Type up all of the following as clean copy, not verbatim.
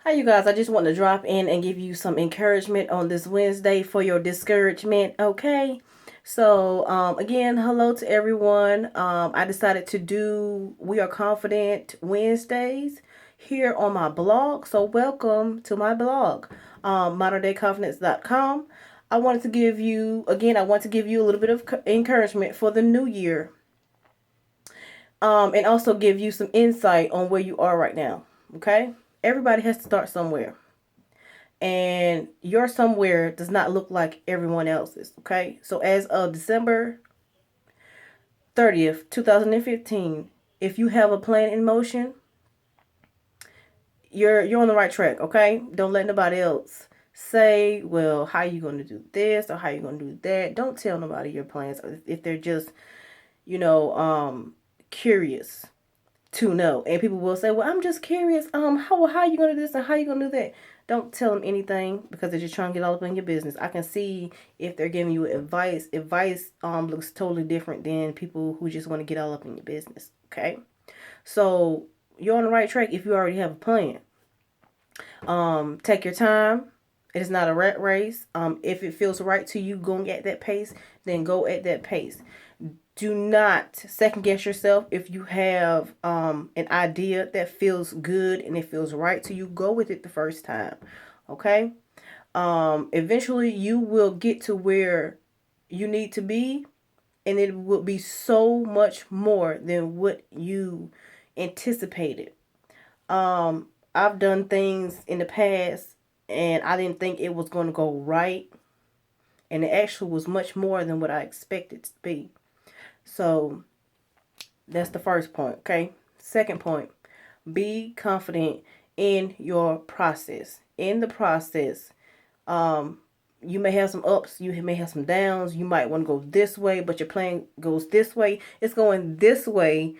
Hi, you guys. I just want to drop in and give you some encouragement on this Wednesday for your discouragement. Okay. So, again, hello to everyone. I decided to do We Are Confident Wednesdays here on my blog. So, welcome to my blog, moderndayconfidence.com. I wanted to give you, again, I want to give you a little bit of encouragement for the new year, and also give you some insight on where you are right now. Okay. Everybody has to start somewhere, and your somewhere does not look like everyone else's. Okay, so as of December 30th, 2015, if you have a plan in motion, you're on the right track. Okay, don't let nobody else say, well, how you going to do this or how you going to do that. Don't tell nobody your plans if they're just curious to know. And people will say, well, I'm just curious, how you gonna do this and how you gonna do that. Don't tell them anything, because they're just trying to get all up in your business. I can see if they're giving you advice looks totally different than people who just want to get all up in your business. Okay, so you're on the right track if you already have a plan. Take your time. It is not a rat race. If it feels right to you going at that pace, then go at that pace. Do not second guess yourself. If you have an idea that feels good and it feels right to you, go with it the first time. Okay? Eventually you will get to where you need to be, and it will be so much more than what you anticipated. I've done things in the past and I didn't think it was going to go right, and it actually was much more than what I expected to be. So that's the first point. Okay. Second point, be confident in your process. In the process, you may have some ups, you may have some downs. You might want to go this way, but your plan goes this way. It's going this way,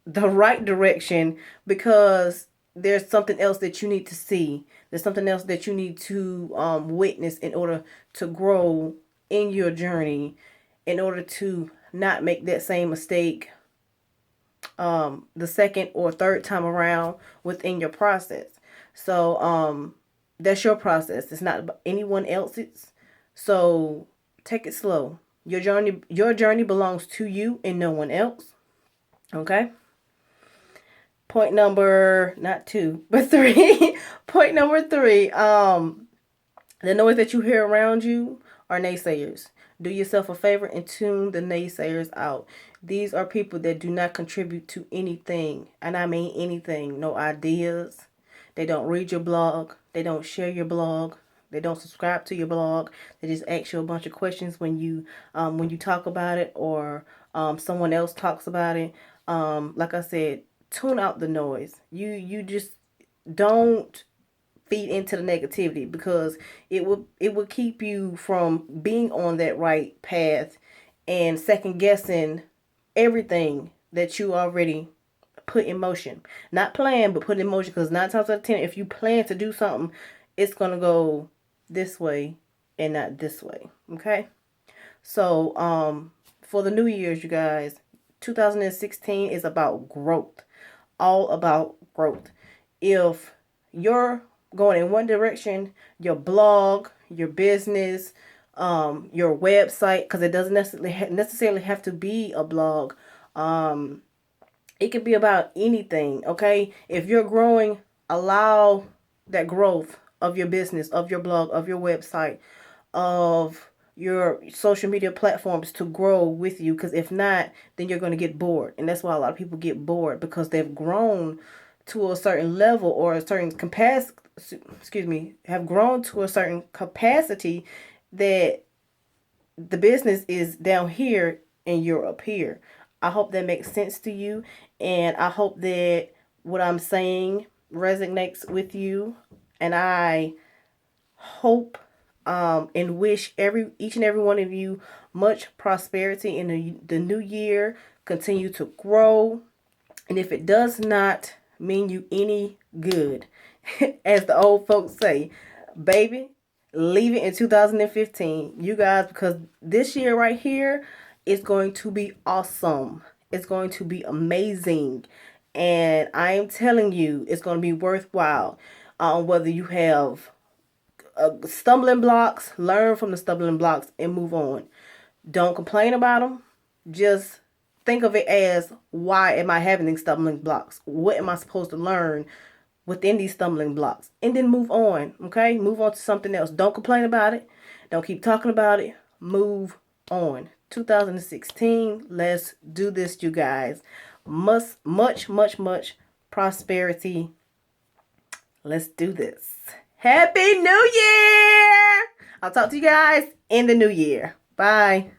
the right direction, because there's something else that you need to see. There's something else that you need to witness in order to grow in your journey, in order to not make that same mistake the second or third time around within your process. So that's your process. It's not anyone else's. So take it slow. Your journey belongs to you and no one else. Okay? Point number, not two, but three. Point number three. The noise that you hear around you are naysayers. Do yourself a favor and tune the naysayers out. These are people that do not contribute to anything. And I mean anything. No ideas. They don't read your blog. They don't share your blog. They don't subscribe to your blog. They just ask you a bunch of questions when you talk about it, or someone else talks about it. Like I said, tune out the noise. You just don't feed into the negativity, because it will keep you from being on that right path and second guessing everything that you already put in motion. Not plan, but put in motion, because 9 times out of 10, if you plan to do something, it's gonna go this way and not this way. Okay, so for the new year's, you guys, 2016 is about growth, all about growth. If you're going in one direction, your blog, your business, your website, because it doesn't necessarily have to be a blog. It could be about anything. Okay, if you're growing, allow that growth of your business, of your blog, of your website, of your social media platforms to grow with you, because if not, then you're going to get bored. And that's why a lot of people get bored, because they've grown to a certain level or a certain capacity, have grown to a certain capacity, that the business is down here and you're up here. I hope that makes sense to you, and I hope that what I'm saying resonates with you. And I hope and wish each and every one of you much prosperity in the new year. Continue to grow, and if it does not mean you any good, as the old folks say, baby, leave it in 2015, you guys, because this year right here is going to be awesome. It's going to be amazing. And I am telling you, it's going to be worthwhile. Whether you have stumbling blocks, learn from the stumbling blocks and move on. Don't complain about them. Just think of it as, why am I having these stumbling blocks? What am I supposed to learn within these stumbling blocks? And then move on, okay? Move on to something else. Don't complain about it. Don't keep talking about it. Move on. 2016, let's do this, you guys. Much prosperity. Let's do this. Happy New Year! I'll talk to you guys in the new year. Bye.